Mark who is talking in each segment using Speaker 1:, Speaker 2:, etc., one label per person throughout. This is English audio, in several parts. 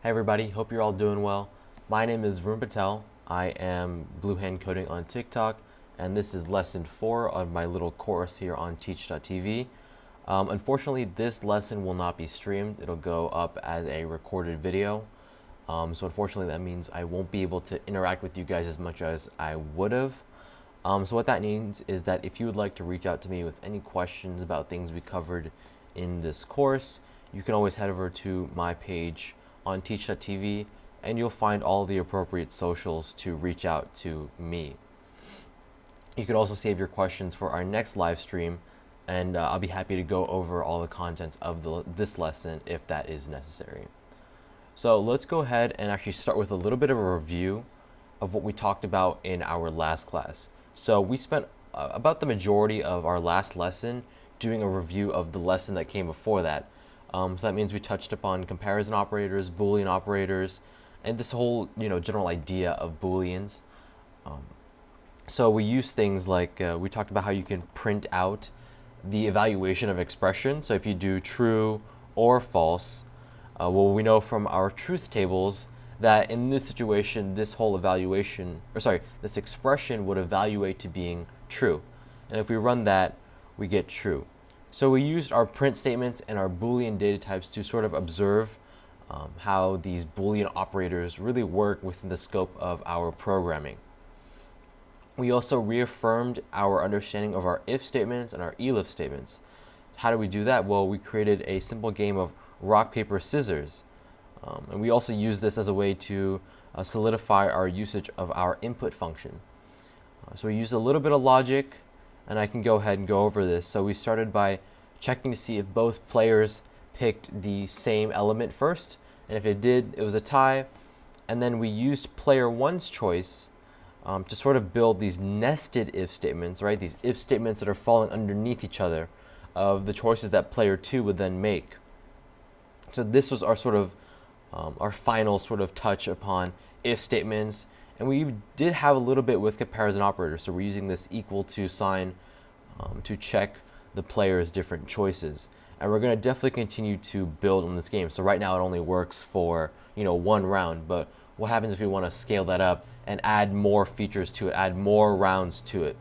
Speaker 1: Hey everybody, hope you're all doing well. My name is Varun Patel. I am Blue Hand Coding on TikTok, and this is lesson 4 of my little course here on teach.tv. Unfortunately, this lesson will not be streamed. It'll go up as a recorded video. So unfortunately, that means I won't be able to interact with you guys as much as I would have. So what that means is that if you would like to reach out to me with any questions about things we covered in this course, you can always head over to my page on teach.tv and you'll find all the appropriate socials to reach out to me. You can also save your questions for our next live stream, and I'll be happy to go over all the contents of this lesson if that is necessary. So let's go ahead and actually start with a little bit of a review of what we talked about in our last class. So we spent about the majority of our last lesson doing a review of the lesson that came before that. So that means we touched upon comparison operators, Boolean operators, and this whole general idea of Booleans. So we use things like we talked about how you can print out the evaluation of expression. So if you do true or false, well, we know from our truth tables that in this situation, this whole this expression would evaluate to being true. And if we run that, we get true. So we used our print statements and our Boolean data types to sort of observe how these Boolean operators really work within the scope of our programming. We also reaffirmed our understanding of our if statements and our elif statements. How do we do that? Well, we created a simple game of rock, paper, scissors. And we also use this as a way to solidify our usage of our input function. So we used a little bit of logic, and I can go ahead and go over this. So we started by checking to see if both players picked the same element first, and if it did, it was a tie. And then we used player one's choice to sort of build these nested if statements, right? These if statements that are falling underneath each other of the choices that player two would then make. So this was our sort of our final sort of touch upon if statements. And we did have a little bit with comparison operators. So we're using this equal to sign to check the player's different choices. And we're going to definitely continue to build on this game. So right now it only works for one round. But what happens if we want to scale that up and add more features to it, add more rounds to it?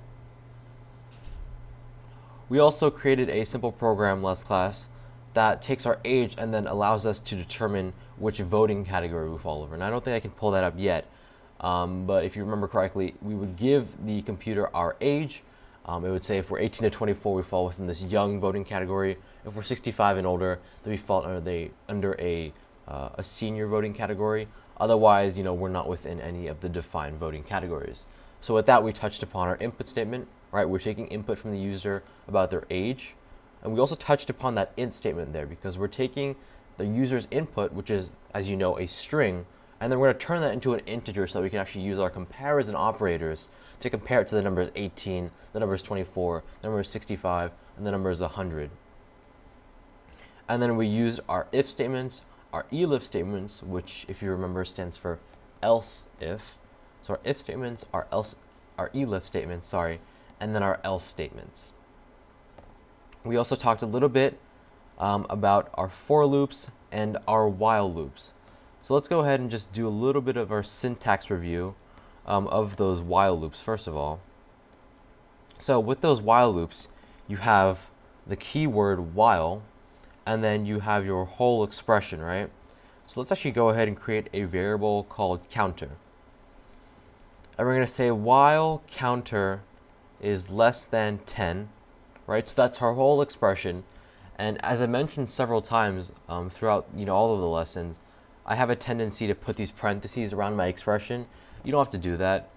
Speaker 1: We also created a simple program last class that takes our age and then allows us to determine which voting category we fall over. And I don't think I can pull that up yet. But if you remember correctly, we would give the computer our age. It would say if we're 18 to 24, we fall within this young voting category. If we're 65 and older, then we fall under a senior voting category. Otherwise, we're not within any of the defined voting categories. So with that, we touched upon our input statement, right? We're taking input from the user about their age. And we also touched upon that int statement there because we're taking the user's input, which is, as you know, a string, and then we're going to turn that into an integer so that we can actually use our comparison operators to compare it to the numbers 18, the numbers 24, the numbers 65, and the numbers 100. And then we used our if statements, our elif statements, which, if you remember, stands for else if. So our if statements, our elif statements, and then our else statements. We also talked a little bit about our for loops and our while loops. So let's go ahead and just do a little bit of our syntax review of those while loops first of all. So with those while loops, you have the keyword while, and then you have your whole expression, right? So let's actually go ahead and create a variable called counter. And we're going to say while counter is less than 10, right? So that's our whole expression. And as I mentioned several times throughout all of the lessons, I have a tendency to put these parentheses around my expression. You don't have to do that.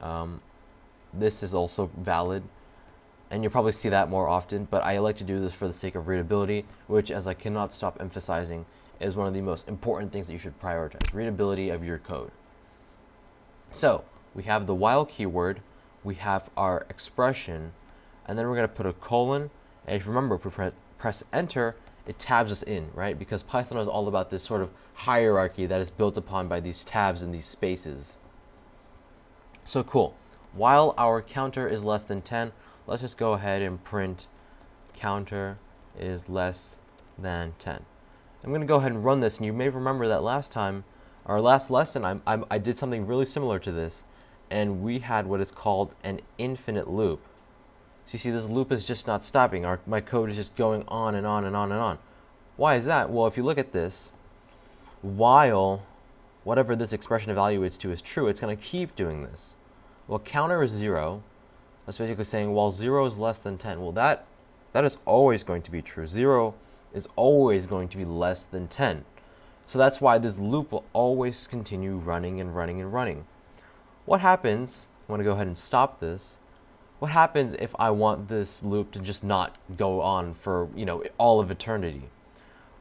Speaker 1: This is also valid, and you'll probably see that more often, but I like to do this for the sake of readability, which, as I cannot stop emphasizing, is one of the most important things that you should prioritize, readability of your code. So we have the while keyword, we have our expression, and then we're going to put a colon, and if you remember, if we press enter, it tabs us in, right? Because Python is all about this sort of hierarchy that is built upon by these tabs and these spaces. So cool. While our counter is less than 10, let's just go ahead and print counter is less than 10. I'm going to go ahead and run this, and you may remember that last time Our last lesson, I did something really similar to this, and we had what is called an infinite loop. So you see this loop is just not stopping. My code is just going on and on and on and on. Why is that? Well, if you look at this, while whatever this expression evaluates to is true, it's going to keep doing this. Well, counter is 0. That's basically saying, while 0 is less than 10. Well, that is always going to be true. 0 is always going to be less than 10. So that's why this loop will always continue running and running and running. What happens, I'm going to go ahead and stop this. What happens if I want this loop to just not go on for, all of eternity?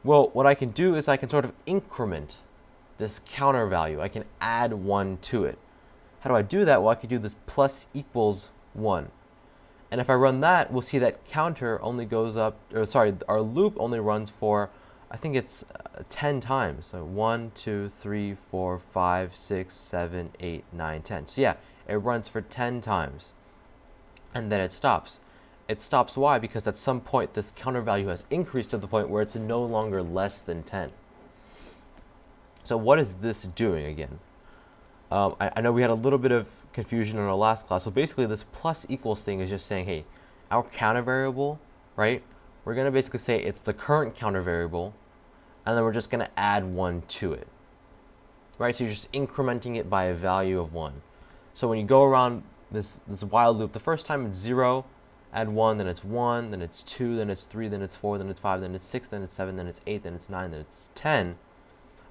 Speaker 1: Well, what I can do is I can sort of increment this counter value. I can add 1 to it. How do I do that? Well, I could do this plus equals 1. And if I run that, we'll see that counter only goes up, our loop only runs for, I think it's 10 times. So 1, 2, 3, 4, 5, 6, 7, 8, 9, 10. So yeah, it runs for 10 times. And then it stops. It stops why? Because at some point this counter value has increased to the point where it's no longer less than 10. So what is this doing again? I know we had a little bit of confusion in our last class. So basically this plus equals thing is just saying, hey, our counter variable, right? We're going to basically say it's the current counter variable, and then we're just going to add 1 to it, right? So you're just incrementing it by a value of 1. So when you go around this while loop, the first time it's 0, add 1, then it's 1, then it's 2, then it's 3, then it's 4, then it's 5, then it's 6, then it's 7, then it's 8, then it's 9, then it's 10.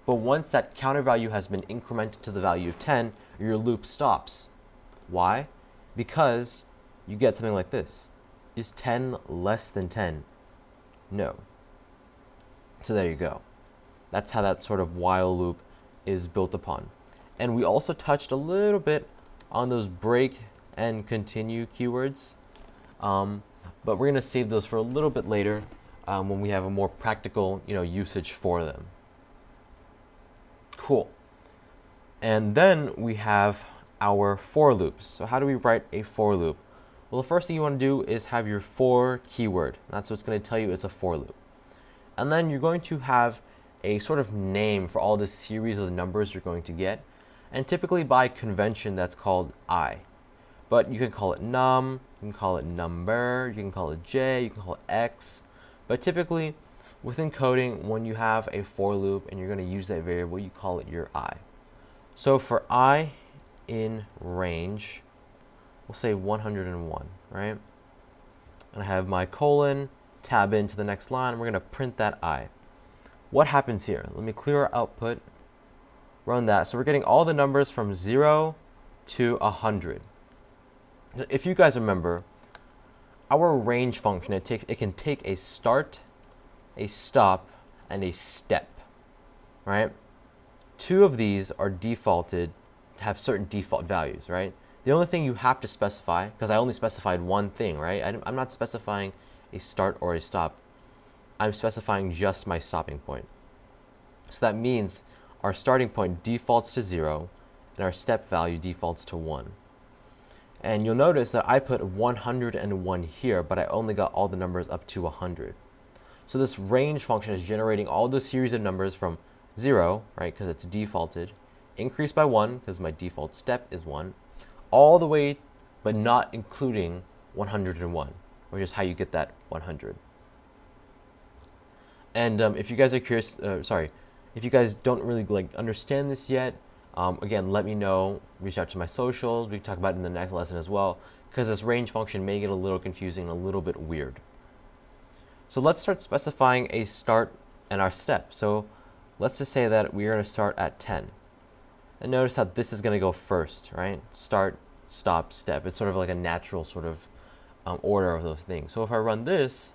Speaker 1: But once that counter value has been incremented to the value of 10, your loop stops. Why? Because you get something like this. Is 10 less than 10? No. So there you go. That's how that sort of while loop is built upon. And we also touched a little bit on those break and continue keywords. But we're going to save those for a little bit later when we have a more practical usage for them. Cool. And then we have our for loops. So how do we write a for loop? Well, the first thing you want to do is have your for keyword. That's what's going to tell you it's a for loop. And then you're going to have a sort of name for all this series of numbers you're going to get. And typically by convention, that's called I. But you can call it num, you can call it number, you can call it j, you can call it x. But typically, within coding, when you have a for loop and you're going to use that variable, you call it your I. So for I in range, we'll say 101, right? And I have my colon, tab into the next line, and we're going to print that I. What happens here? Let me clear our output, run that. So we're getting all the numbers from 0 to 100. If you guys remember, our range function, it can take a start, a stop, and a step, right? 2 of these are defaulted, have certain default values, right? The only thing you have to specify, because I only specified one thing, right? I'm not specifying a start or a stop. I'm specifying just my stopping point. So that means our starting point defaults to 0, and our step value defaults to 1. And you'll notice that I put 101 here, but I only got all the numbers up to 100. So this range function is generating all the series of numbers from 0, right, because it's defaulted, increased by 1, because my default step is 1, all the way, but not including 101, which is how you get that 100. And if you guys are curious, if you guys don't really understand this yet, again, let me know, reach out to my socials, we can talk about it in the next lesson as well, because this range function may get a little confusing, a little bit weird. So let's start specifying a start and our step. So let's just say that we're going to start at 10. And notice how this is going to go first, right? Start, stop, step. It's sort of like a natural sort of order of those things. So if I run this,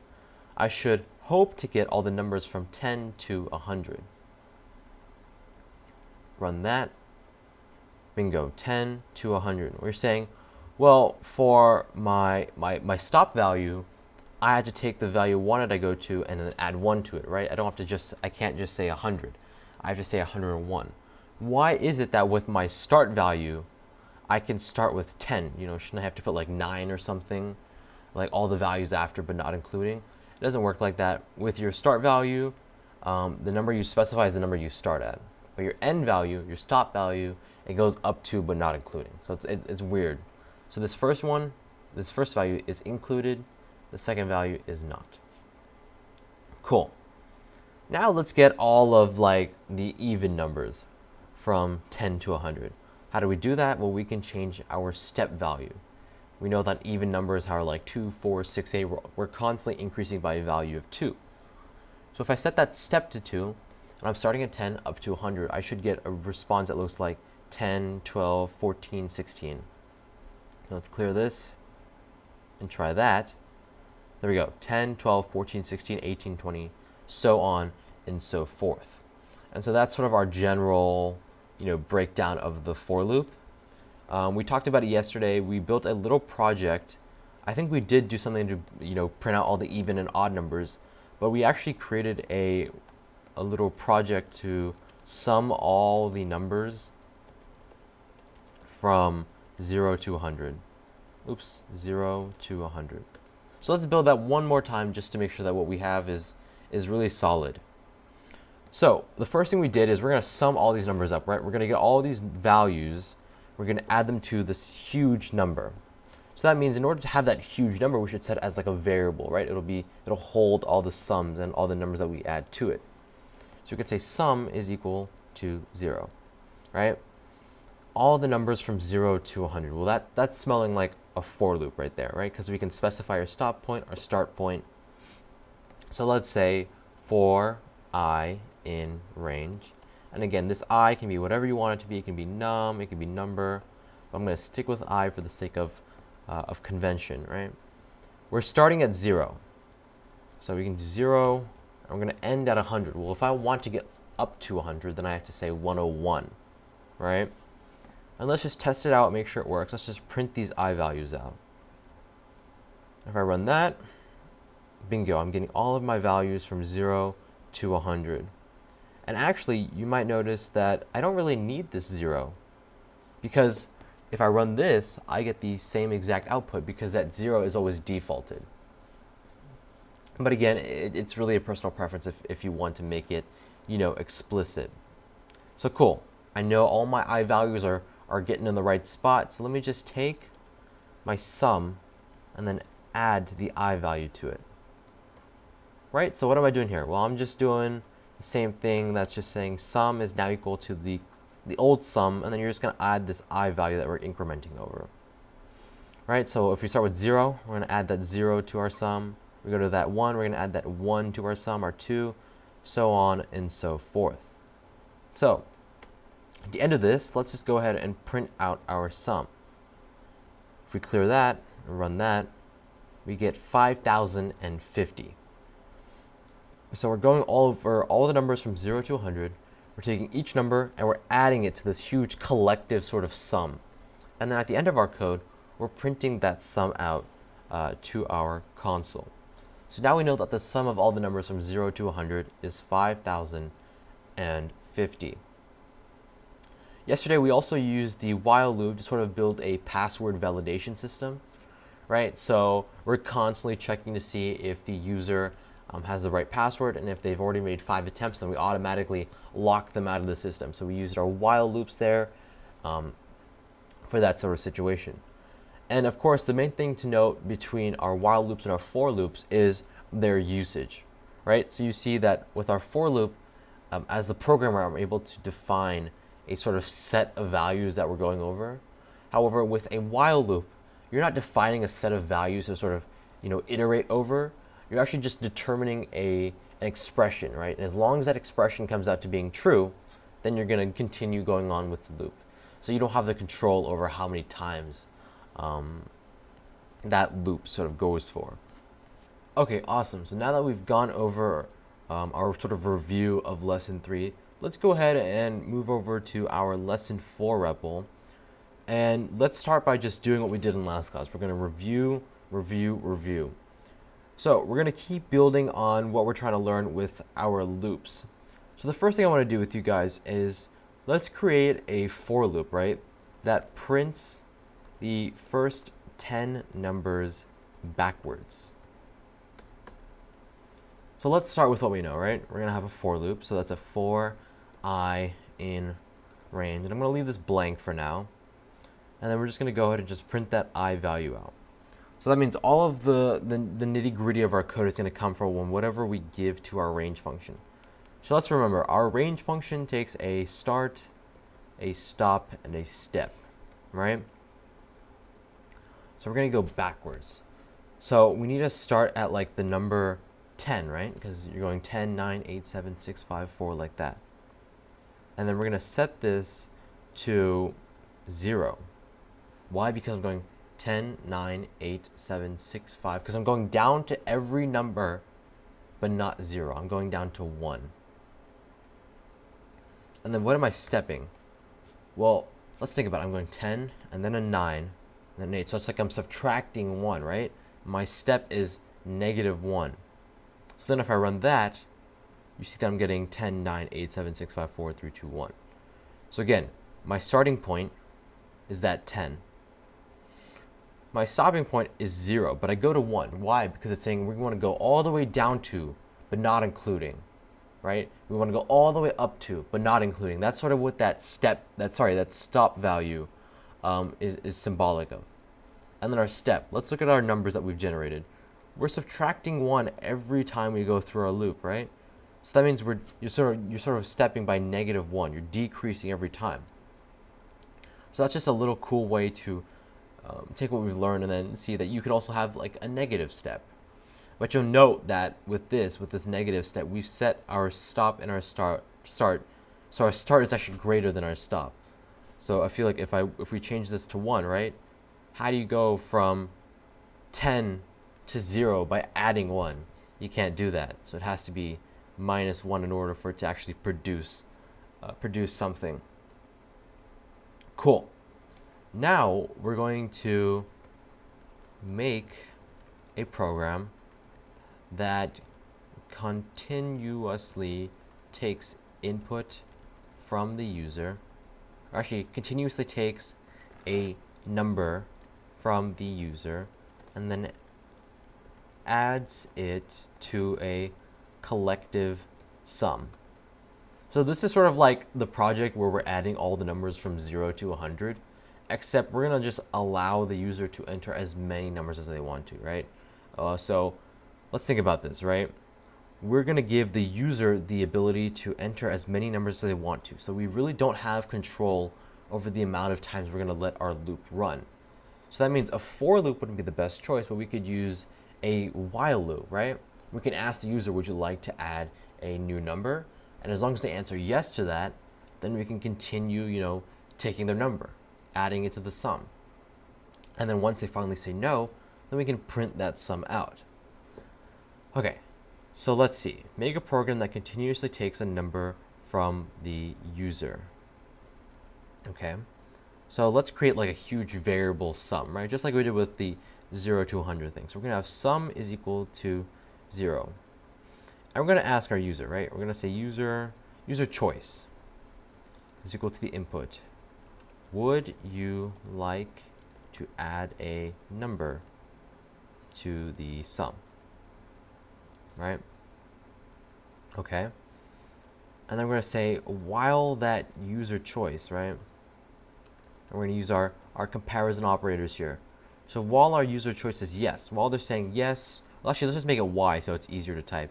Speaker 1: I should hope to get all the numbers from 10 to 100. Run that. Bingo, 10 to 100. We're saying, well, for my stop value, I had to take the value 1 that I go to and then add 1 to it, right? I can't just say 100. I have to say 101. Why is it that with my start value, I can start with 10? Shouldn't I have to put like 9 or something? Like all the values after but not including? It doesn't work like that. With your start value, the number you specify is the number you start at. but your end value, your stop value, it goes up to but not including. So it's weird. So this first value is included, the second value is not. Cool. Now let's get all of like the even numbers from 10 to 100. How do we do that? Well, we can change our step value. We know that even numbers are like 2, 4, 6, 8. We're constantly increasing by a value of 2. So if I set that step to 2, and I'm starting at 10 up to 100, I should get a response that looks like 10, 12, 14, 16. Now let's clear this and try that. There we go. 10, 12, 14, 16, 18, 20, so on and so forth. And so that's sort of our general, breakdown of the for loop. We talked about it yesterday. We built a little project. I think we did do something to, print out all the even and odd numbers, but we actually created a little project to sum all the numbers from 0 to 100. Oops, 0 to 100. So let's build that one more time just to make sure that what we have is really solid. So the first thing we did is we're going to sum all these numbers up, right? We're going to get all these values. We're going to add them to this huge number. So that means in order to have that huge number, we should set it as like a variable, right? It'll hold all the sums and all the numbers that we add to it. So we could say sum is equal to 0, right? All the numbers from 0 to 100. Well, that's smelling like a for loop right there, right? Because we can specify our stop point, our start point. So let's say for I in range. And again, this I can be whatever you want it to be. It can be num, it can be number. But I'm going to stick with I for the sake of convention, right? We're starting at 0. So we can do 0, and we're going to end at 100. Well, if I want to get up to 100, then I have to say 101, right? And let's just test it out, make sure it works. Let's just print these I values out. If I run that, bingo, I'm getting all of my values from 0 to 100. And actually, you might notice that I don't really need this 0, because if I run this, I get the same exact output because that 0 is always defaulted. But again, it's really a personal preference if you want to make it, explicit. So cool. I know all my I values are getting in the right spot. So let me just take my sum and then add the I value to it. Right? So what am I doing here? Well, I'm just doing the same thing. That's just saying sum is now equal to the old sum, and then you're just going to add this I value that we're incrementing over. Right? So if we start with 0, we're going to add that 0 to our sum. We go to that 1, we're going to add that 1 to our sum, our 2, so on and so forth. So at the end of this, let's just go ahead and print out our sum. If we clear that and run that, we get 5,050. So we're going over all the numbers from 0 to 100. We're taking each number and we're adding it to this huge collective sort of sum. And then at the end of our code, we're printing that sum out to our console. So now we know that the sum of all the numbers from 0 to 100 is 5,050. Yesterday, we also used the while loop to sort of build a password validation system, right? So we're constantly checking to see if the user has the right password, and if they've already made 5 attempts, then we automatically lock them out of the system. So we used our while loops there for that sort of situation. And of course, the main thing to note between our while loops and our for loops is their usage, right? So you see that with our for loop, as the programmer, I'm able to define a sort of set of values that we're going over. However, with a while loop, you're not defining a set of values to sort of, iterate over. You're actually just determining an expression, right? And as long as that expression comes out to being true, then you're going to continue going on with the loop. So you don't have the control over how many times that loop sort of goes for. Okay, awesome. So now that we've gone over our sort of review of lesson 3, let's go ahead and move over to our lesson 4 REPL. And let's start by just doing what we did in last class. We're going to review, review, review. So we're going to keep building on what we're trying to learn with our loops. So the first thing I want to do with you guys is let's create a for loop, right? That prints the first 10 numbers backwards. So let's start with what we know, right? We're going to have a for loop. So that's a for I in range. And I'm going to leave this blank for now. And then we're just going to go ahead and just print that I value out. So that means all of the nitty gritty of our code is going to come from whatever we give to our range function. So let's remember, our range function takes a start, a stop, and a step, right? So we're going to go backwards. So we need to start at like the number 10, right? Because you're going 10, 9, 8, 7, 6, 5, 4, like that. And then we're going to set this to 0. Why? Because I'm going 10, 9, 8, 7, 6, 5. Because I'm going down to every number, but not 0. I'm going down to 1. And then what am I stepping? Well, let's think about it. I'm going 10, and then a 9, and then an 8. So it's like I'm subtracting 1, right? My step is -1. So then if I run that, you see that I'm getting 10, 9, 8, 7, 6, 5, 4, 3, 2, 1. So again, my starting point is that 10. My stopping point is 0, but I go to 1. Why? Because it's saying we want to go all the way down to, but not including, right? We want to go all the way up to, but not including. That's sort of what that stop value is symbolic of. And then our step. Let's look at our numbers that we've generated. We're subtracting 1 every time we go through our loop, right? So that means you're sort of stepping by -1. You're decreasing every time. So that's just a little cool way to take what we've learned and then see that you could also have like a negative step. But you'll note that with this negative step, we've set our stop and our start. So our start is actually greater than our stop. So I feel like if we change this to 1, right? How do you go from 10 to 0 by adding 1? You can't do that. So it has to be -1 in order for it to actually produce something. Cool. Now we're going to make a program that continuously takes input from the user, or actually continuously takes a number from the user and then adds it to a collective sum. So this is sort of like the project where we're adding all the numbers from 0 to 100, except we're going to just allow the user to enter as many numbers as they want to, right? So let's think about this, right? We're going to give the user the ability to enter as many numbers as they want to. So we really don't have control over the amount of times we're going to let our loop run. So that means a for loop wouldn't be the best choice, but we could use a while loop, right? We can ask the user, would you like to add a new number? And as long as they answer yes to that, then we can continue, taking their number, adding it to the sum. And then once they finally say no, then we can print that sum out. Okay, so let's see. Make a program that continuously takes a number from the user. Okay, so let's create like a huge variable sum, right? Just like we did with the 0 to 100 thing. So we're going to have sum is equal to 0. And we're going to ask our user, right? We're going to say user choice is equal to the input. Would you like to add a number to the sum? Right? Okay. And then we're going to say while that user choice, right? And we're going to use our comparison operators here. So while our user choice is yes, while they're saying yes, well, actually let's just make it y so it's easier to type.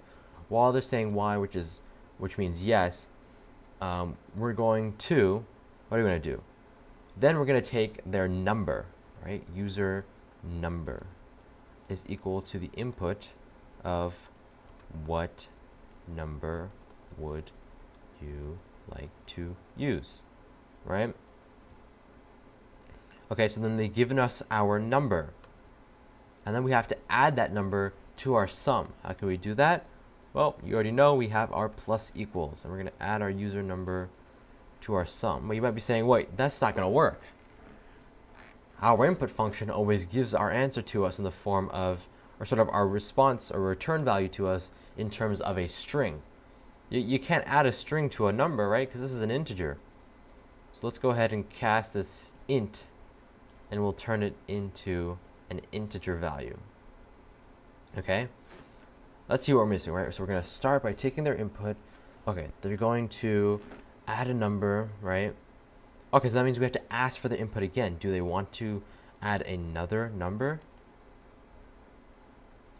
Speaker 1: While they're saying y, which means yes, we're going to, what are we going to do? Then we're going to take their number, right? User number is equal to the input of what number would you like to use, right? Okay, so then they've given us our number. And then we have to add that number to our sum. How can we do that? Well, you already know we have our plus equals, and we're going to add our user number to our sum. Well, you might be saying, wait, that's not going to work. Our input function always gives our answer to us in the form of, or sort of our response or return value to us in terms of a string. You can't add a string to a number, right? Because this is an integer. So let's go ahead and cast this int, and we'll turn it into an integer value. Okay? Let's see what we're missing, right? So we're going to start by taking their input. Okay, they're going to add a number, right? Okay, so that means we have to ask for the input again. Do they want to add another number?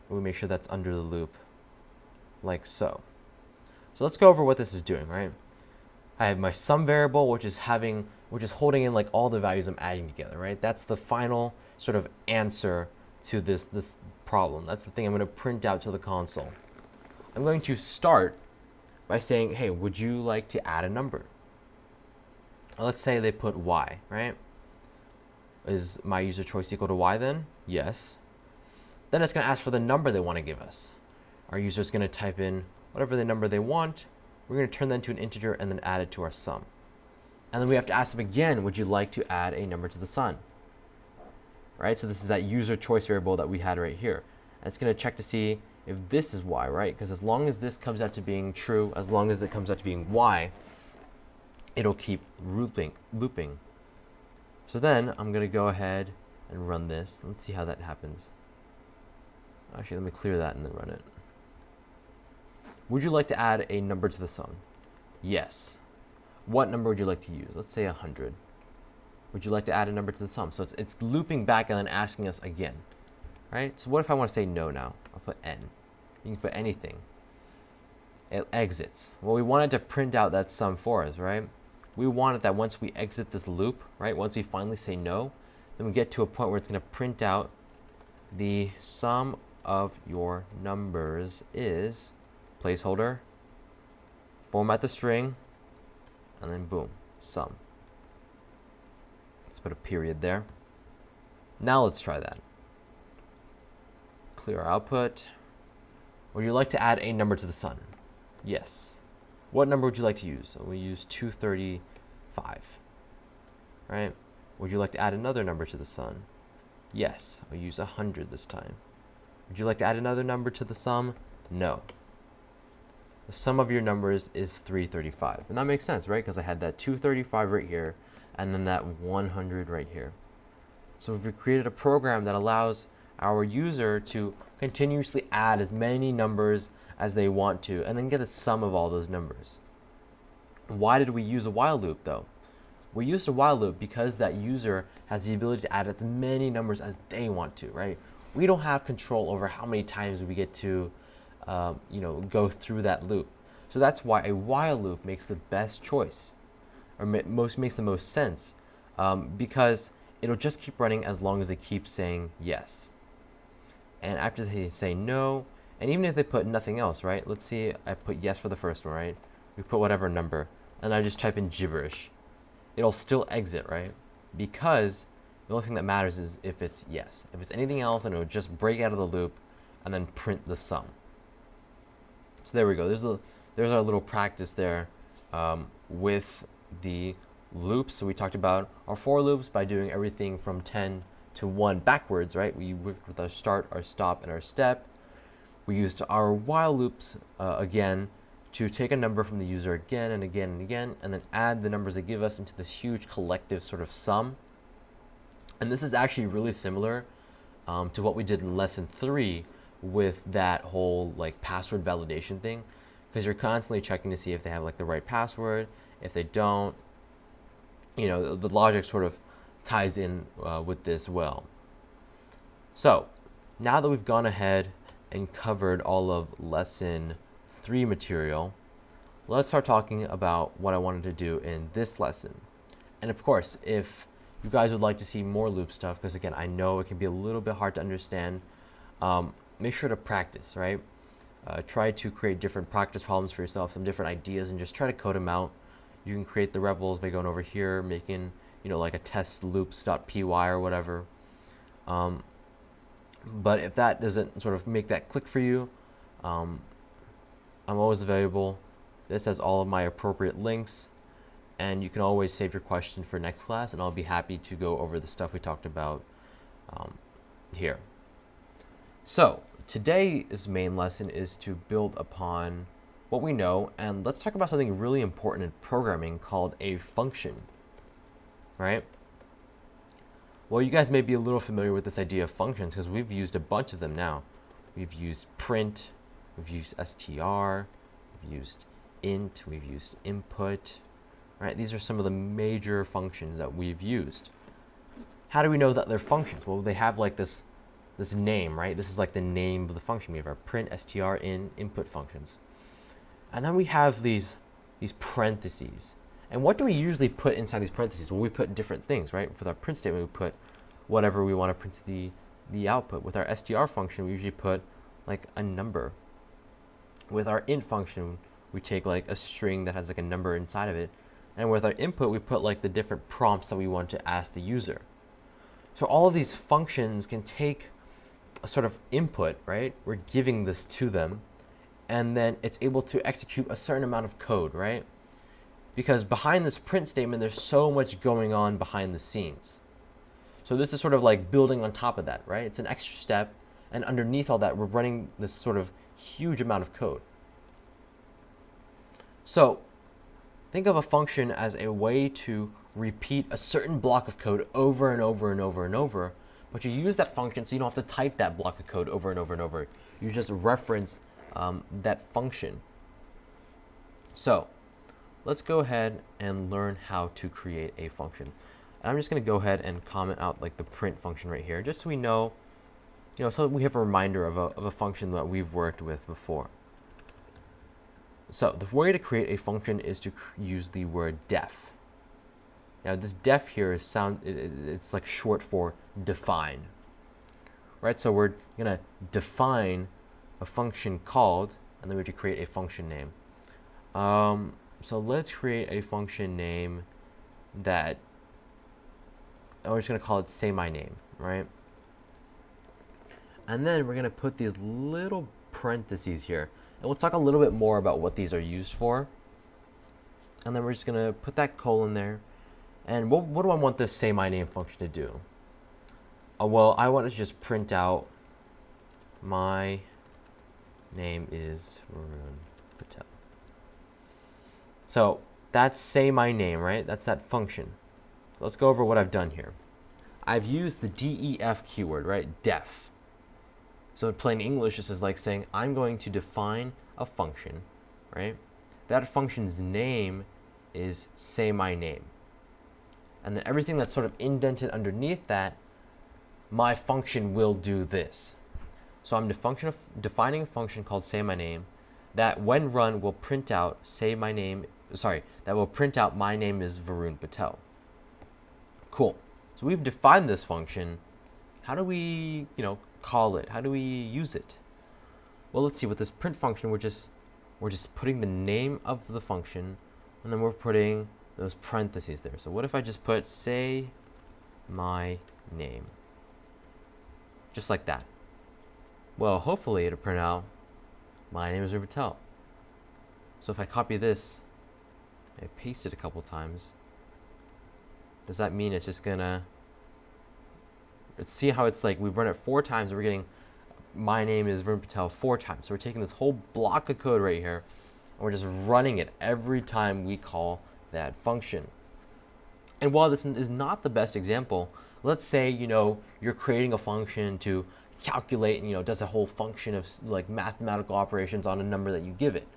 Speaker 1: We make sure that's under the loop, like so. So let's go over what this is doing, right? I have my sum variable, which is holding in like all the values I'm adding together, right? That's the final sort of answer to this problem. That's the thing I'm going to print out to the console. I'm going to start by saying, hey, would you like to add a number? Let's say they put y, right? Is my user choice equal to y then? Yes. Then it's going to ask for the number they want to give us. Our user is going to type in whatever the number they want. We're going to turn that into an integer and then add it to our sum. And then we have to ask them again, would you like to add a number to the sum? Right? So this is that user choice variable that we had right here. And it's going to check to see if this is y, right? Because as long as this comes out to being true, as long as it comes out to being y, it'll keep looping. So then I'm going to go ahead and run this. Let's see how that happens. Actually, let me clear that and then run it. Would you like to add a number to the sum? Yes. What number would you like to use? Let's say 100. Would you like to add a number to the sum? So it's looping back and then asking us again, right? So what if I want to say no now? I'll put n. You can put anything. It exits. Well, we wanted to print out that sum for us, right? We wanted that once we exit this loop, right? Once we finally say no, then we get to a point where it's going to print out the sum of your numbers is placeholder, format the string, and then boom, sum. Let's put a period there. Now let's try that. Clear our output. Would you like to add a number to the sum? Yes. What number would you like to use? So we use 235, right? Would you like to add another number to the sum? Yes, I'll use 100 this time. Would you like to add another number to the sum? No. The sum of your numbers is 335. And that makes sense, right? Because I had that 235 right here, and then that 100 right here. So if we created a program that allows our user to continuously add as many numbers as they want to, and then get the sum of all those numbers. Why did we use a while loop, though? We used a while loop because that user has the ability to add as many numbers as they want to, right? We don't have control over how many times we get to go through that loop. So that's why a while loop makes the best choice, or makes the most sense, because it'll just keep running as long as they keep saying yes. And after they say no, and even if they put nothing else, right? Let's see, I put yes for the first one, right? We put whatever number, and I just type in gibberish. It'll still exit, right? Because the only thing that matters is if it's yes. If it's anything else, then it'll just break out of the loop and then print the sum. So there we go. There's our little practice there with the loops. So we talked about our for loops by doing everything from 10 to 1 backwards, right? We worked with our start, our stop, and our step. We used our while loops again to take a number from the user again and again and again, and then add the numbers they give us into this huge collective sort of sum. And this is actually really similar to what we did in lesson 3 with that whole like password validation thing, because you're constantly checking to see if they have like the right password. If they don't, the logic sort of ties in with this well. So now that we've gone ahead and covered all of lesson 3 material, let's start talking about what I wanted to do in this lesson. And of course, if you guys would like to see more loop stuff, because again, I know it can be a little bit hard to understand, make sure to practice, right? Try to create different practice problems for yourself, some different ideas, and just try to code them out. You can create the rebels by going over here, making, like a test loops.py or whatever. But if that doesn't sort of make that click for you, I'm always available. This has all of my appropriate links, and you can always save your question for next class, and I'll be happy to go over the stuff we talked about here. So today's main lesson is to build upon what we know, and let's talk about something really important in programming called a function, right? Well, you guys may be a little familiar with this idea of functions because we've used a bunch of them now. We've used print, we've used str, we've used int, we've used input, right? These are some of the major functions that we've used. How do we know that they're functions? Well, they have like this name, right? This is like the name of the function. We have our print, str, in, input functions. And then we have these parentheses. And what do we usually put inside these parentheses? Well, we put different things, right? For our print statement, we put whatever we want to print to the output. With our str function, we usually put like a number. With our int function, we take like a string that has like a number inside of it. And with our input, we put like the different prompts that we want to ask the user. So all of these functions can take a sort of input, right? We're giving this to them, and then it's able to execute a certain amount of code, right? Because behind this print statement, there's so much going on behind the scenes. So this is sort of like building on top of that, right? It's an extra step, and underneath all that, we're running this sort of huge amount of code. So think of a function as a way to repeat a certain block of code over and over and over and over, but you use that function so you don't have to type that block of code over and over and over. You just reference that function. So let's go ahead and learn how to create a function. And I'm just going to go ahead and comment out like the print function right here, just so we know, so we have a reminder of a function that we've worked with before. So the way to create a function is to use the word def. Now this def here is it's like short for define, right? So we're gonna define a function called, and then we have to create a function name. So let's create a function name that, and we're just gonna call it say my name, right? And then we're gonna put these little parentheses here, and we'll talk a little bit more about what these are used for. And then we're just gonna put that colon there. And what do I want this say my name function to do? Well, I want to just print out my name is Varun Patel. So that's say my name, right? That's that function. Let's go over what I've done here. I've used the def keyword, right? Def. So in plain English, this is like saying I'm going to define a function, right? That function's name is say my name. And then everything that's sort of indented underneath that, my function will do this. So I'm defining a function called say my name that when run will print out that will print out my name is Varun Patel. Cool. So we've defined this function. How do we, call it? How do we use it? Well, let's see. With this print function, we're just putting the name of the function, and then we're putting those parentheses there. So what if I just put say my name? Just like that. Well, hopefully it'll print out my name is Varun Patel. So if I copy this, I paste it a couple times, does that mean it's just gonna, let's see how it's like, we've run it 4 times, and we're getting my name is Varun Patel 4 times. So we're taking this whole block of code right here, and we're just running it every time we call that function. And while this is not the best example, let's say you're creating a function to calculate and does a whole function of like mathematical operations on a number that you give it.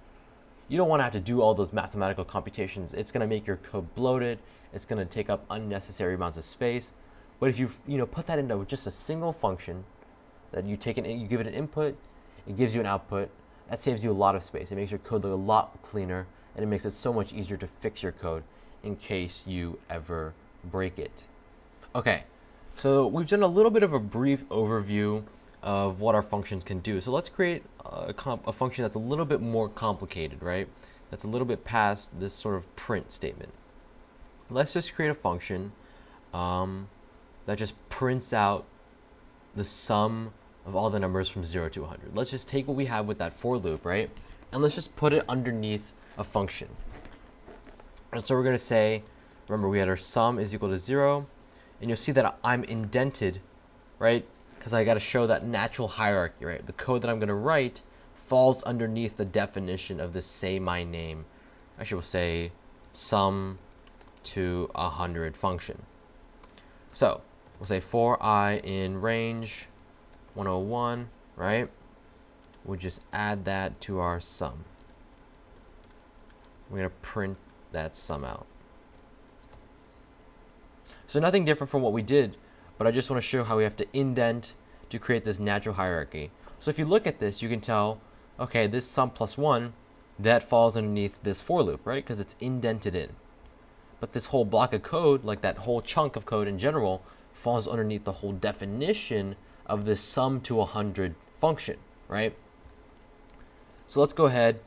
Speaker 1: You don't want to have to do all those mathematical computations. It's going to make your code bloated. It's going to take up unnecessary amounts of space. But if you put that into just a single function that you give it an input, it gives you an output, that saves you a lot of space. It makes your code look a lot cleaner, and it makes it so much easier to fix your code in case you ever break it. Okay, so we've done a little bit of a brief overview of what our functions can do. So let's create a function that's a little bit more complicated, right? That's a little bit past this sort of print statement. Let's just create a function that just prints out the sum of all the numbers from 0 to 100. Let's just take what we have with that for loop, right? And let's just put it underneath a function. And so we're going to say, remember we had our sum is equal to 0, and you'll see that I'm indented, right? Because I got to show that natural hierarchy, right? The code that I'm going to write falls underneath the definition of this say my name. Actually, we'll say sum to 100 function. So we'll say for I in range 101, right? We'll just add that to our sum. We're going to print that sum out. So nothing different from what we did, but I just want to show how we have to indent to create this natural hierarchy. So if you look at this, you can tell, okay, this sum plus 1, that falls underneath this for loop, right? Because it's indented in. But this whole block of code, like that whole chunk of code in general, falls underneath the whole definition of this sum to 100 function, right? So let's go ahead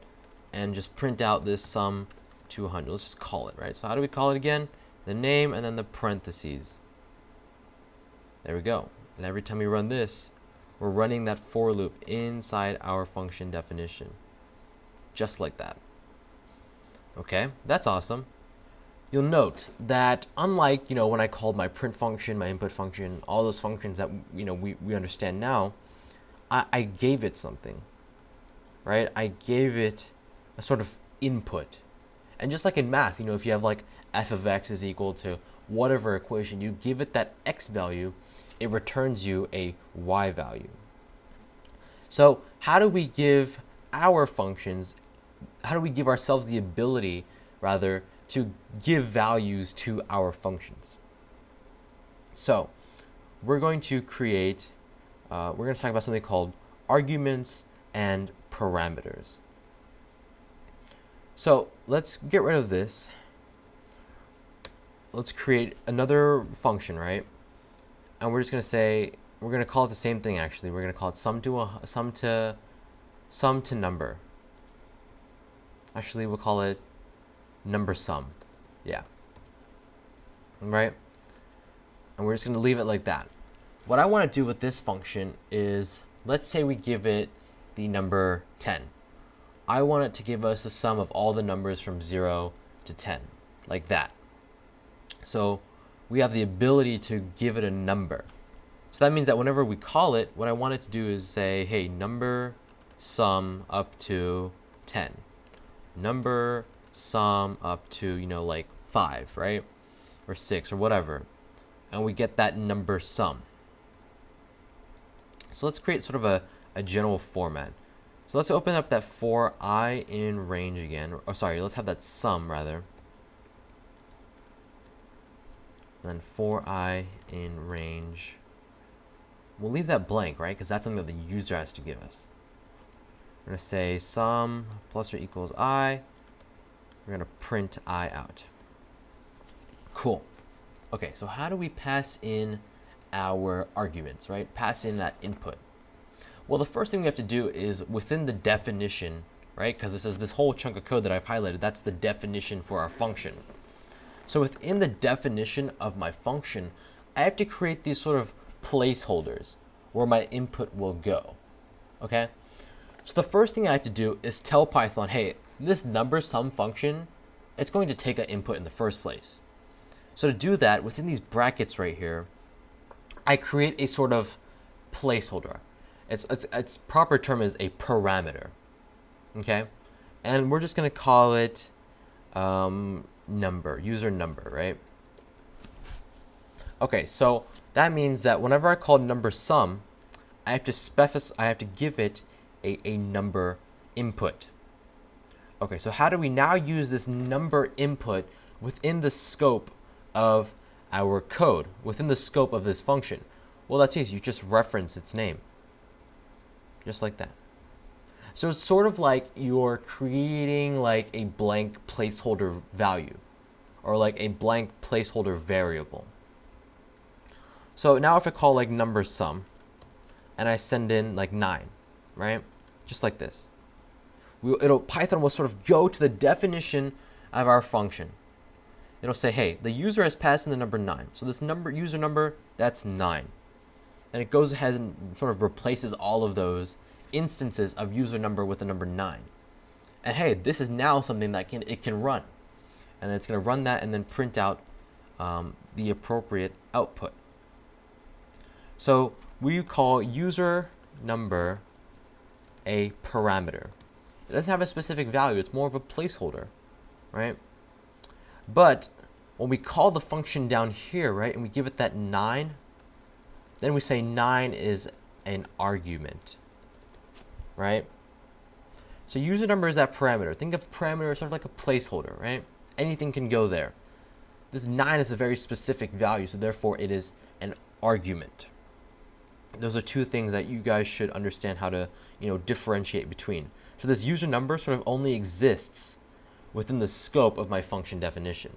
Speaker 1: and just print out this sum to 100. Let's just call it, right? So how do we call it again? The name and then the parentheses. There we go. And every time we run this, we're running that for loop inside our function definition. Just like that. Okay, that's awesome. You'll note that unlike, when I called my print function, my input function, all those functions that, we understand now, I gave it something, right? I gave it a sort of input. And just like in math, if you have like f of x is equal to whatever equation, you give it that x value, it returns you a y value. So how do we give our functions, how do we give ourselves the ability, rather, to give values to our functions? So we're going to create, we're going to talk about something called arguments and parameters. So let's get rid of this. Let's create another function, right? And we're just going to say, we're going to call it the same thing actually. We're going to call it sum to number. Actually, we'll call it number sum. Yeah. Right? And we're just going to leave it like that. What I want to do with this function is, let's say we give it the number 10. I want it to give us a sum of all the numbers from 0 to 10, like that. So we have the ability to give it a number. So that means that whenever we call it, what I want it to do is say, hey, number sum up to 10. Number sum up to, like 5, right? Or 6 or whatever. And we get that number sum. So let's create sort of a general format. So let's open up that for I in range again. Oh, sorry, let's have that sum rather. And then for I in range. We'll leave that blank, right? Because that's something that the user has to give us. We're going to say sum plus or equals I. We're going to print I out. Cool. Okay, so how do we pass in our arguments, right? Pass in that input. Well, the first thing we have to do is within the definition, right? Because this is this whole chunk of code that I've highlighted. That's the definition for our function. So within the definition of my function, I have to create these sort of placeholders where my input will go. Okay? So the first thing I have to do is tell Python, hey, this number sum function, it's going to take an input in the first place. So to do that, within these brackets right here, I create a sort of placeholder. Its proper term is a parameter. Okay? And we're just going to call it number, user number, right? Okay, so that means that whenever I call number sum, I have to give it a number input. Okay, so how do we now use this number input within the scope of our code, within the scope of this function? Well, that's easy. You just reference its name. Just like that. So it's sort of like you're creating like a blank placeholder value or like a blank placeholder variable. So now if I call like number sum and I send in like 9, right? Just like this. Python will sort of go to the definition of our function. It'll say, hey, the user has passed in the number 9. So this user number, that's 9. And it goes ahead and sort of replaces all of those instances of user number with the number 9. And hey, this is now something that it can run. And it's going to run that and then print out the appropriate output. So we call user number a parameter. It doesn't have a specific value. It's more of a placeholder, right? But when we call the function down here, right, and we give it that 9, then we say 9 is an argument, right? So user number is that parameter. Think of parameter as sort of like a placeholder, right? Anything can go there. this 9 is a very specific value, so therefore it is an argument. Those are two things that you guys should understand how to, differentiate between. So this user number sort of only exists within the scope of my function definition.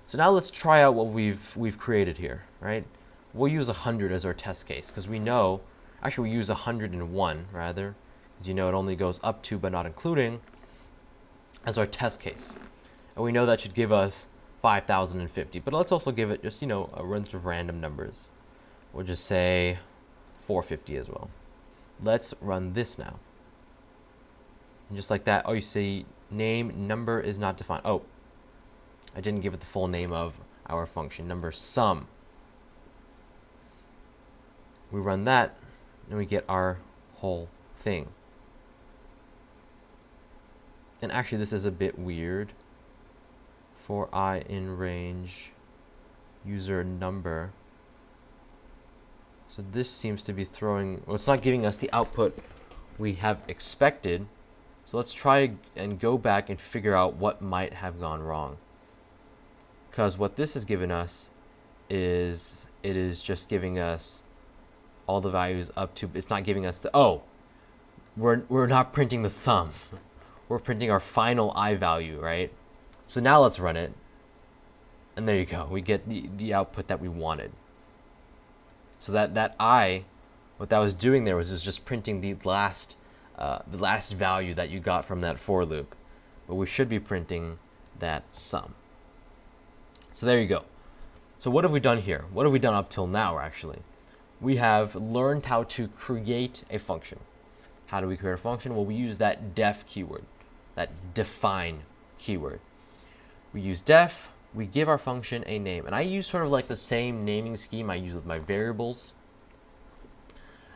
Speaker 1: So now let's try out what we've created here, right? We'll use 100 as our test case because we know, actually we use 101 rather, because it only goes up to but not including as our test case. And we know that should give us 5,050, but let's also give it just, a bunch of random numbers. We'll just say 450 as well. Let's run this now. And just like that, you see name number is not defined. Oh, I didn't give it the full name of our function, number sum. We run that, and we get our whole thing. And actually, this is a bit weird. For I in range user number. So this seems to be throwing, it's not giving us the output we have expected. So let's try and go back and figure out what might have gone wrong. Because what this has given us is, it is just giving us all the values up to, it's not giving us the, we're not printing the sum. We're printing our final I value, right? So now let's run it. And there you go. We get the output that we wanted. So that I, what that was doing there was just printing the last value that you got from that for loop. But we should be printing that sum. So there you go. So what have we done here? What have we done up till now, actually? We have learned how to create a function. How do we create a function? Well, we use that def keyword, that define keyword. We use def, we give our function a name. And I use sort of like the same naming scheme I use with my variables.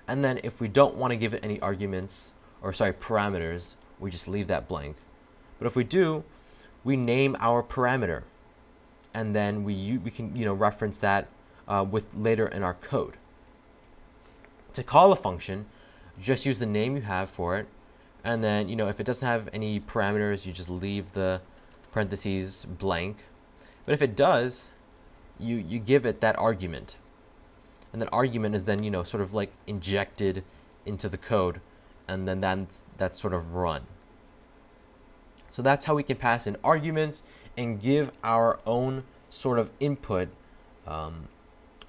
Speaker 1: And then if we don't want to give it any arguments, parameters, we just leave that blank. But if we do, we name our parameter. And then we can reference that with later in our code. To call a function, just use the name you have for it. And then, if it doesn't have any parameters, you just leave the parentheses blank. But if it does, you give it that argument. And that argument is then, sort of like injected into the code. And then that's sort of run. So that's how we can pass in arguments and give our own sort of input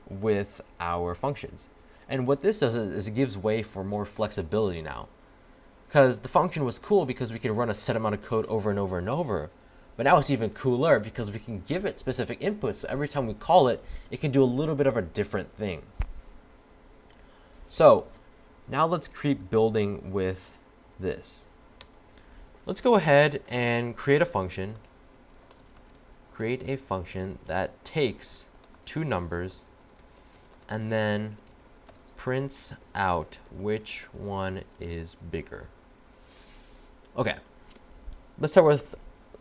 Speaker 1: with our functions. And what this does is it gives way for more flexibility now. Because the function was cool because we can run a set amount of code over and over and over. But now it's even cooler because we can give it specific inputs. So every time we call it, it can do a little bit of a different thing. So now let's keep building with this. Let's go ahead and create a function. Create a function that takes two numbers and then prints out which one is bigger. Okay, let's start with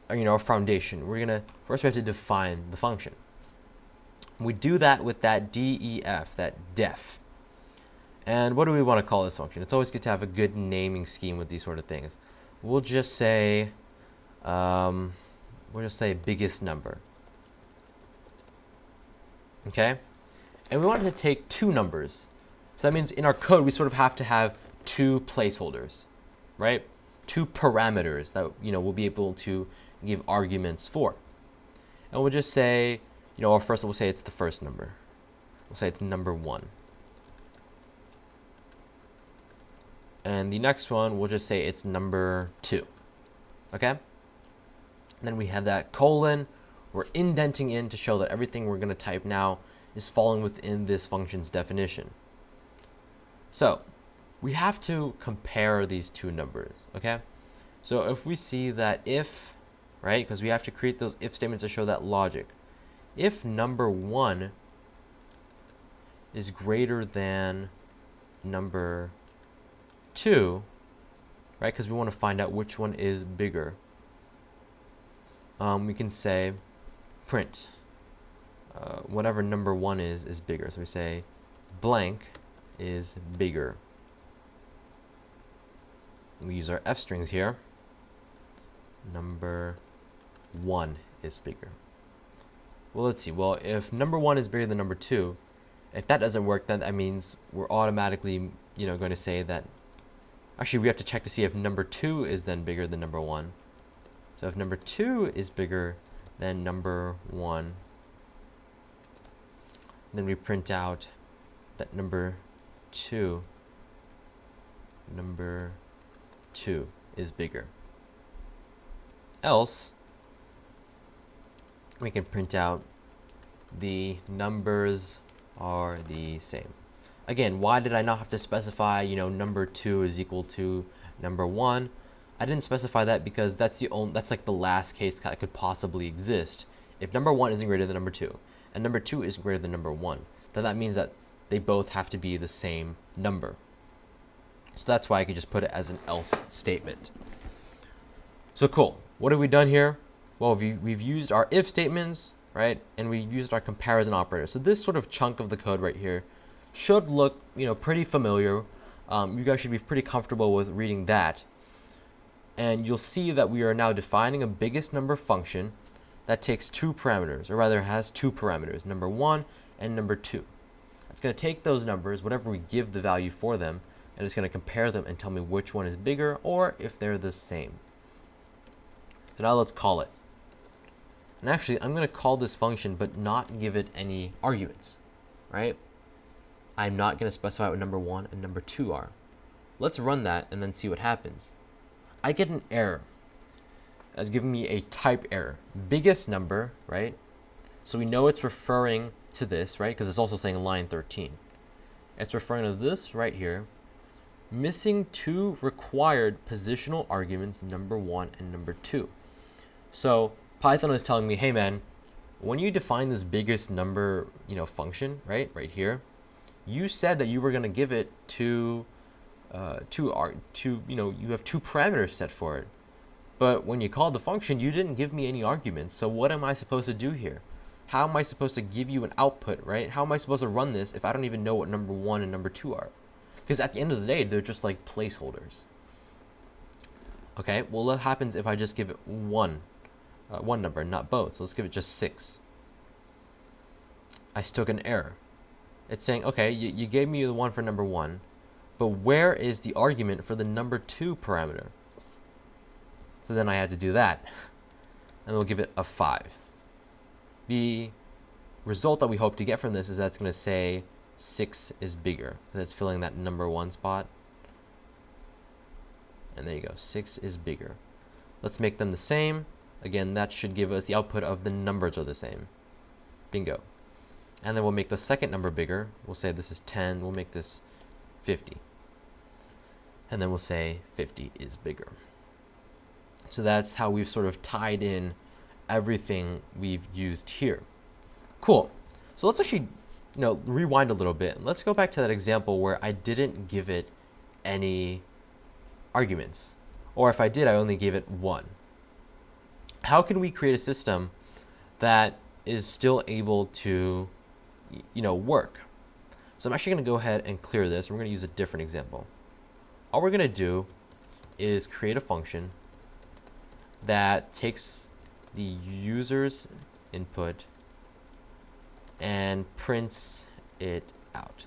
Speaker 1: our foundation. First we have to define the function. We do that with that def, that def. And what do we want to call this function? It's always good to have a good naming scheme with these sort of things. We'll just say biggest number. Okay? And we wanted to take two numbers. So that means in our code, we sort of have to have two placeholders, right? Two parameters that, we'll be able to give arguments for. And we'll just say, first we'll say it's the first number. We'll say it's number 1. And the next one, we'll just say it's number 2. Okay? And then we have that colon. We're indenting in to show that everything we're going to type now is falling within this function's definition. So we have to compare these two numbers, okay? So if we see that if, right, because we have to create those if statements to show that logic. If number 1 is greater than number 2, right, because we want to find out which one is bigger, we can say print whatever number 1 is bigger. So we say blank is bigger. We use our f strings here. Number 1 is bigger. Well, let's see. Well, if number 1 is bigger than number 2, if that doesn't work, then that means we're automatically, going to say that. Actually, we have to check to see if number 2 is then bigger than number 1. So if number 2 is bigger than number 1, then we print out that number 2 is bigger. Else, we can print out the numbers are the same. Again, why did I not have to specify, number 2 is equal to number 1? I didn't specify that because that's like the last case that could possibly exist. If number 1 isn't greater than number 2, and number 2 isn't greater than number 1, then that means that they both have to be the same number. So that's why I could just put it as an else statement. So cool. What have we done here? Well, we've used our if statements, right? And we used our comparison operator. So this sort of chunk of the code right here should look, pretty familiar. You guys should be pretty comfortable with reading that. And you'll see that we are now defining a biggest number function that takes 2 parameters, or rather has 2 parameters, number 1 and number 2. It's going to take those numbers, whatever we give the value for them, and it's going to compare them and tell me which one is bigger or if they're the same. So now let's call it. And actually, I'm going to call this function but not give it any arguments, right? I'm not going to specify what number 1 and number 2 are. Let's run that and then see what happens. I get an error. It's giving me a type error. Biggest number, right? So we know it's referring to this, right? Because it's also saying line 13. It's referring to this right here. Missing 2 required positional arguments, number 1 and number 2. So Python is telling me, hey man, when you define this biggest number, function, right here, you said that you were going to give it you have 2 parameters set for it. But when you called the function, you didn't give me any arguments. So what am I supposed to do here? How am I supposed to give you an output, right? How am I supposed to run this if I don't even know what number 1 and number 2 are? Because at the end of the day, they're just like placeholders. Okay, well, what happens if I just give it one number, not both? So let's give it just 6. I still get an error. It's saying, okay, you gave me the one for number 1, but where is the argument for the number 2 parameter? So then I had to do that, and we'll give it a 5. The result that we hope to get from this is that it's going to say 6 is bigger. That's filling that number 1 spot. And there you go, 6 is bigger. Let's make them the same. Again, that should give us the output of the numbers are the same. Bingo. And then we'll make the second number bigger. We'll say this is 10. We'll make this 50. And then we'll say 50 is bigger. So that's how we've sort of tied in everything we've used here. Cool. So let's actually rewind a little bit. Let's go back to that example where I didn't give it any arguments. Or if I did, I only gave it 1. How can we create a system that is still able to work? So I'm actually going to go ahead and clear this. We're going to use a different example. All we're going to do is create a function that takes the user's input and prints it out,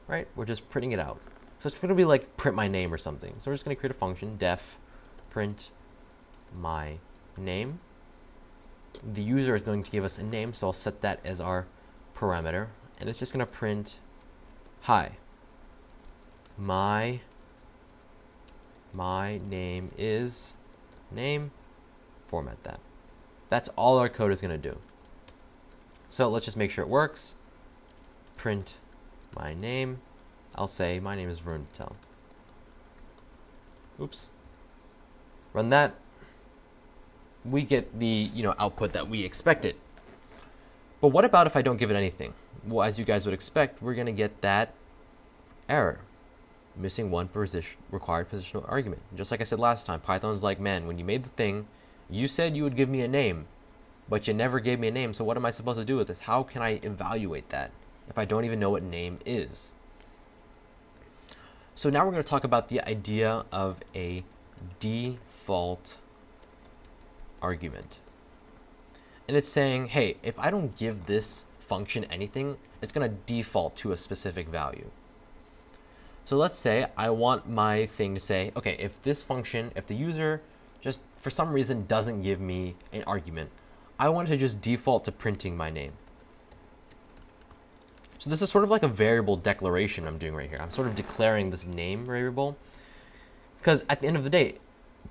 Speaker 1: right? We're just printing it out. So it's going to be like print my name or something. So we're just going to create a function, def print my name. The user is going to give us a name, so I'll set that as our parameter. And it's just going to print, hi, my name is name, format that. That's all our code is going to do. So let's just make sure it works. Print my name. I'll say my name is Varun Patel. Oops. Run that. We get the output that we expected. But what about if I don't give it anything? Well, as you guys would expect, we're going to get that error. Missing 1 required positional argument. Just like I said last time, Python's like, man, when you made the thing, you said you would give me a name, but you never gave me a name. So what am I supposed to do with this? How can I evaluate that if I don't even know what name is? So now we're going to talk about the idea of a default argument. And it's saying, hey, if I don't give this function anything, it's going to default to a specific value. So let's say I want my thing to say, okay, if this function, if the user just for some reason doesn't give me an argument, I want it to just default to printing my name. So this is sort of like a variable declaration I'm doing right here. I'm sort of declaring this name variable because at the end of the day,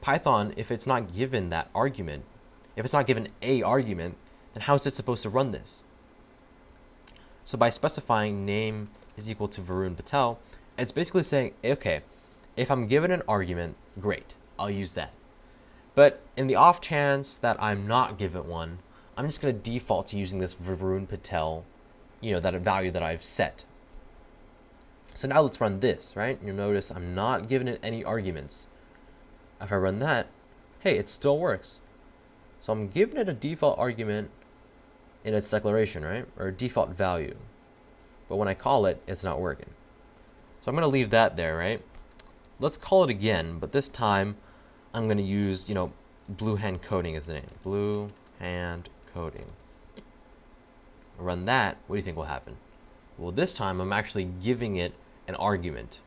Speaker 1: Python, if it's not given that argument, if it's not given a argument, then how is it supposed to run this? So by specifying name is equal to Varun Patel, it's basically saying, okay, if I'm given an argument, great, I'll use that. But in the off chance that I'm not given one, I'm just going to default to using this Varun Patel, that value that I've set. So now let's run this, right? You'll notice I'm not giving it any arguments. If I run that, hey, it still works. So I'm giving it a default argument in its declaration, right? Or a default value. But when I call it, it's not working. So I'm going to leave that there, right? Let's call it again, but this time I'm going to use, Blue Hand Coding as the name. Blue Hand Coding. Run that, what do you think will happen? Well, this time I'm actually giving it an argument.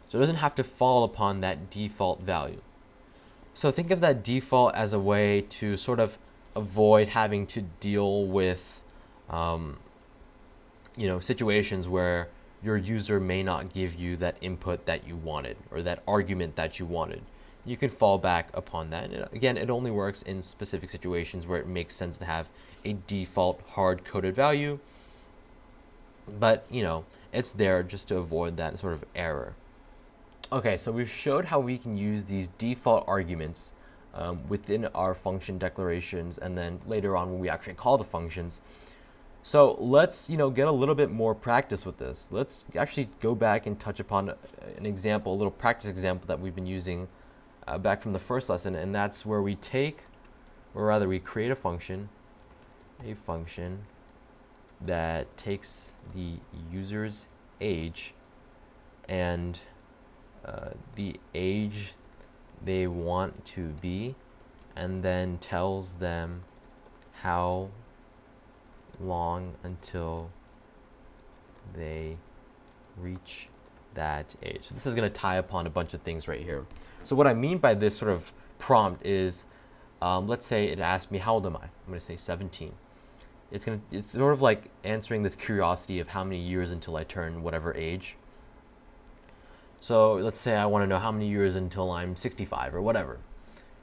Speaker 1: So it doesn't have to fall upon that default value. So think of that default as a way to sort of avoid having to deal with, situations where your user may not give you that input that you wanted or that argument that you wanted. You can fall back upon that. And again, it only works in specific situations where it makes sense to have a default hard-coded value. But, it's there just to avoid that sort of error. Okay, so we've showed how we can use these default arguments within our function declarations, and then later on when we actually call the functions. So let's get a little bit more practice with this. Let's actually go back and touch upon an example, a little practice example that we've been using back from the first lesson, and that's where we create a function that takes the user's age and the age they want to be, and then tells them how long until they reach that age. So this is going to tie upon a bunch of things right here. So what I mean by this sort of prompt is, let's say it asks me how old am I? I'm going to say 17. It's sort of like answering this curiosity of how many years until I turn whatever age. So let's say I want to know how many years until I'm 65 or whatever.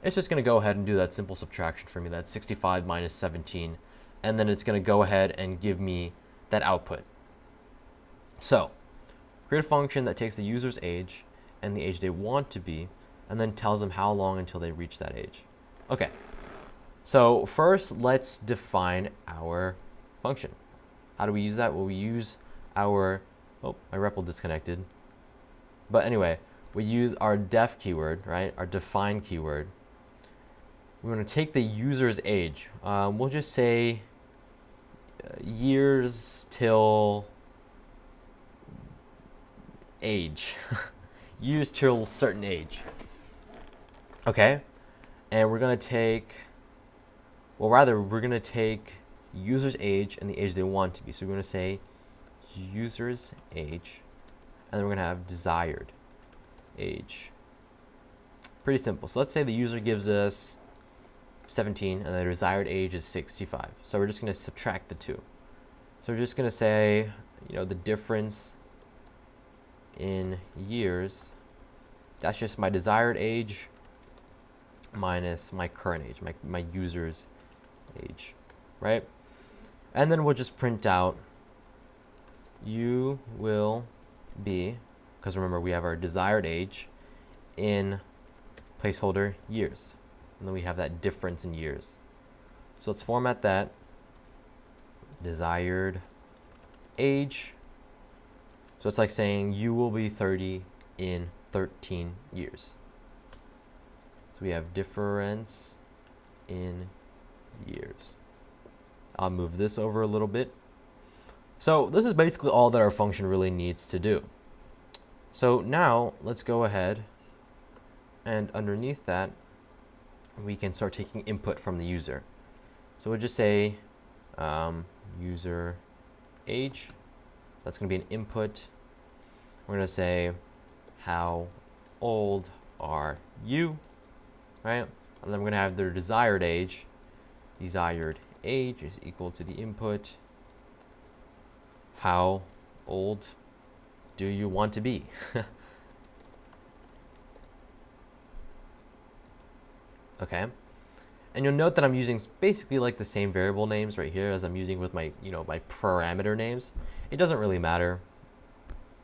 Speaker 1: It's just going to go ahead and do that simple subtraction for me. That's 65 minus 17. And then it's going to go ahead and give me that output. So create a function that takes the user's age and the age they want to be, and then tells them how long until they reach that age. Okay. So first, let's define our function. How do we use that? Well, we use our, my REPL disconnected. But anyway, we use our def keyword, right? Our define keyword. We're going to take the user's age. We'll just say years till age. Years till certain age. Okay? And we're going to take, we're going to take user's age and the age they want to be. So we're going to say user's age, and then we're going to have desired age. Pretty simple. So let's say the user gives us 17 and the desired age is 65. So we're just going to subtract the two. So we're just going to say, the difference in years, that's just my desired age minus my current age, my user's age, right? And then we'll just print out you will be, because remember we have our desired age in placeholder years, and then we have that difference in years. So let's format that desired age. So it's like saying you will be 30 in 13 years. So we have difference in years. I'll move this over a little bit. So this is basically all that our function really needs to do. So now let's go ahead and underneath that, we can start taking input from the user. So we'll just say user age. That's going to be an input. We're going to say how old are you, right? And then we're going to have their desired age. Desired age is equal to the input. How old do you want to be? Okay. And you'll note that I'm using basically like the same variable names right here as I'm using with my, my parameter names. It doesn't really matter,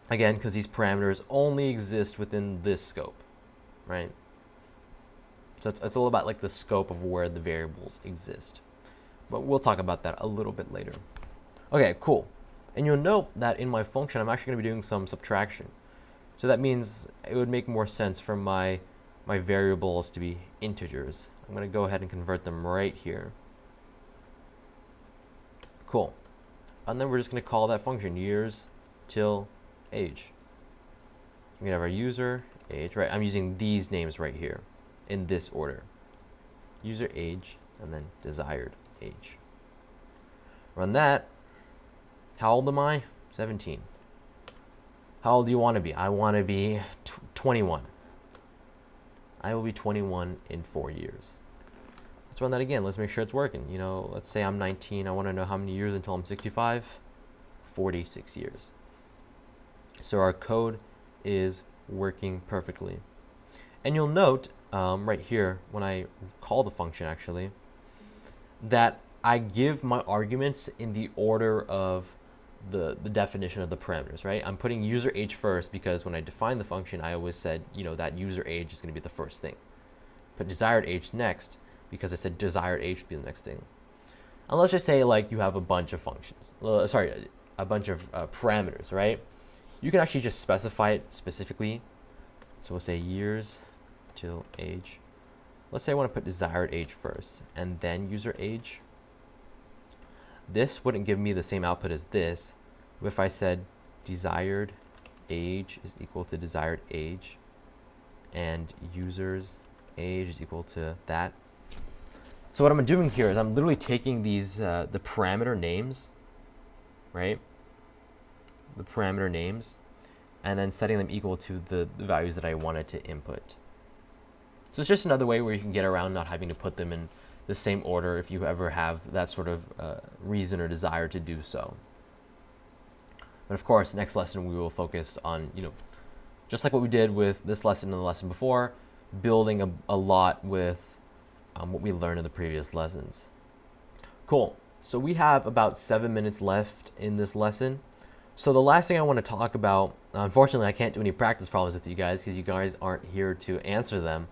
Speaker 1: again, because these parameters only exist within this scope, right? So it's all about like the scope of where the variables exist. But we'll talk about that a little bit later. Okay, cool. And you'll note that in my function, I'm actually going to be doing some subtraction. So that means it would make more sense for my variables to be integers. I'm going to go ahead and convert them right here. Cool. And then we're just going to call that function years till age. We're going to have our user age, right? I'm using these names right here in this order. User age and then desired age. Run that. How old am I? 17. How old do you want to be? I want to be 21. I will be 21 in 4 years. Let's run that again. Let's make sure it's working. Let's say I'm 19. I want to know how many years until I'm 65. 46 years. So our code is working perfectly. And you'll note right here when I call the function actually that I give my arguments in the order of the definition of the parameters, right? I'm putting user age first because when I define the function, I always said, that user age is going to be the first thing. Put desired age next because I said desired age to be the next thing. And let's just say like you have a bunch of functions, a bunch of parameters, right? You can actually just specify it specifically. So we'll say years till age. Let's say I want to put desired age first and then user age. This wouldn't give me the same output as this if I said desired age is equal to desired age and user's age is equal to that. So what I'm doing here is I'm literally taking these the parameter names, right? The parameter names, and then setting them equal to the values that I wanted to input. So it's just another way where you can get around not having to put them in the same order if you ever have that sort of reason or desire to do so. But of course, next lesson we will focus on, just like what we did with this lesson and the lesson before, building a lot with what we learned in the previous lessons. Cool. So we have about 7 minutes left in this lesson. So the last thing I want to talk about, unfortunately I can't do any practice problems with you guys because you guys aren't here to answer them.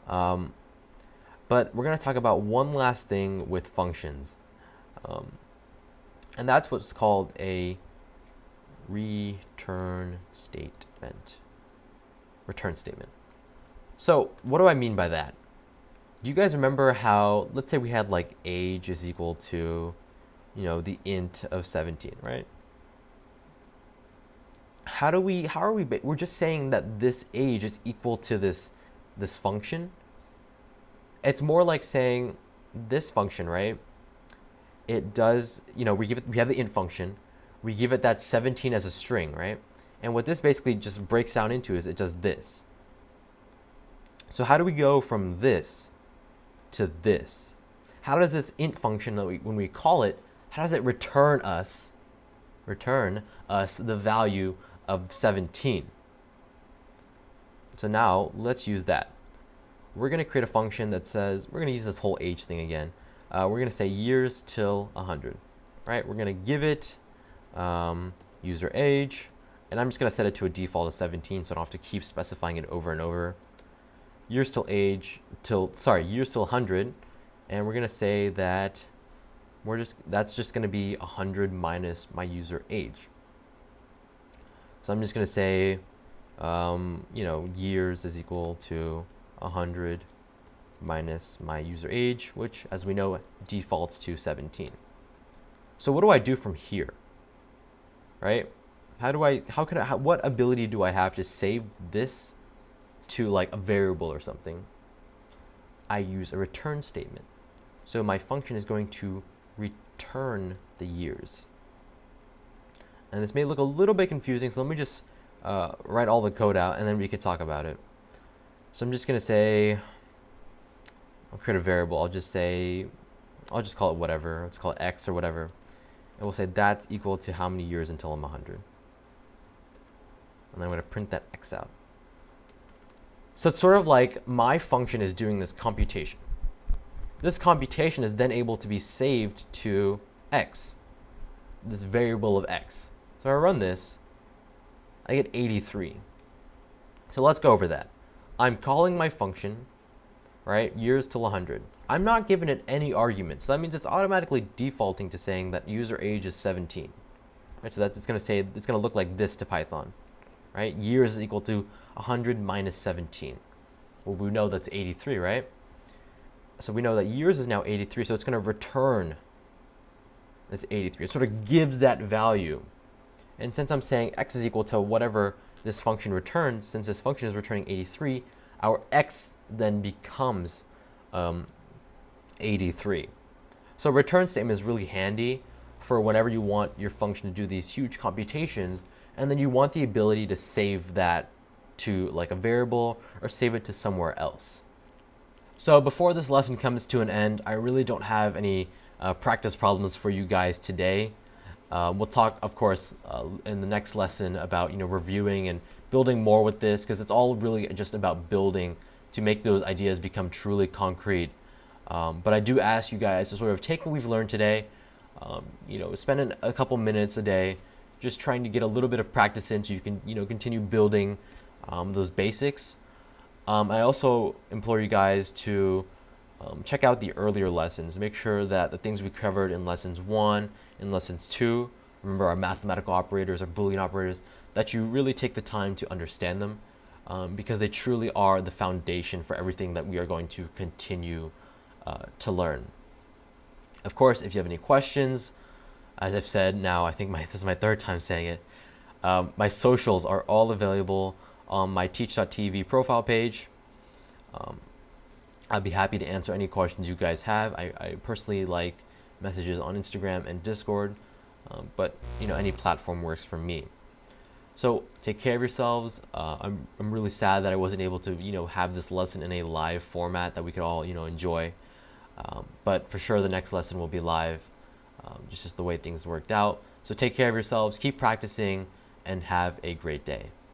Speaker 1: But we're going to talk about one last thing with functions. And that's what's called a return statement. Return statement. So what do I mean by that? Do you guys remember how, let's say we had like age is equal to, the int of 17, right? We're just saying that this age is equal to this function. It's more like saying this function, right? It does, we have the int function, we give it that 17 as a string, right? And what this basically just breaks down into is it does this. So how do we go from this to this? How does this int function, when we call it, how does it return us the value of 17? So now let's use that. We're going to create a function that says, we're going to use this whole age thing again. We're going to say years till 100, right? We're going to give it user age, and I'm just going to set it to a default of 17 so I don't have to keep specifying it over and over. Years till 100, and we're going to say that that's just going to be 100 minus my user age. So I'm just going to say, years is equal to 100 minus my user age, which, as we know, defaults to 17. So what do I do from here, right? What ability do I have to save this to like a variable or something? I use a return statement. So my function is going to return the years. And this may look a little bit confusing, so let me just write all the code out and then we could talk about it. So I'm just going to say, I'll create a variable. I'll just call it whatever. Let's call it x or whatever. And we'll say that's equal to how many years until I'm 100. And then I'm going to print that x out. So it's sort of like my function is doing this computation. This computation is then able to be saved to x, this variable of x. So I run this, I get 83. So let's go over that. I'm calling my function, right, years till 100. I'm not giving it any argument, so that means it's automatically defaulting to saying that user age is 17. Right, so it's going to look like this to Python, right? Years is equal to 100 minus 17. Well, we know that's 83, right? So we know that years is now 83, so it's going to return this 83. It sort of gives that value. And since I'm saying x is equal to whatever this function returns, since this function is returning 83, our x then becomes 83. So return statement is really handy for whenever you want your function to do these huge computations, and then you want the ability to save that to like a variable or save it to somewhere else. So before this lesson comes to an end, I really don't have any practice problems for you guys today. We'll talk, of course, in the next lesson about reviewing and building more with this, because it's all really just about building to make those ideas become truly concrete. But I do ask you guys to sort of take what we've learned today, spend a couple minutes a day just trying to get a little bit of practice in so you can continue building those basics. I also implore you guys to check out the earlier lessons. Make sure that the things we covered in lessons 1 and lessons 2, remember our mathematical operators, our Boolean operators, that you really take the time to understand them, because they truly are the foundation for everything that we are going to continue to learn. Of course, if you have any questions, as I've said now, I think this is my third time saying it, my socials are all available on my teach.tv profile page. I'd be happy to answer any questions you guys have. I personally like messages on Instagram and Discord, but any platform works for me. So take care of yourselves. I'm really sad that I wasn't able to have this lesson in a live format that we could all enjoy. But for sure the next lesson will be live, just the way things worked out. So take care of yourselves, keep practicing, and have a great day.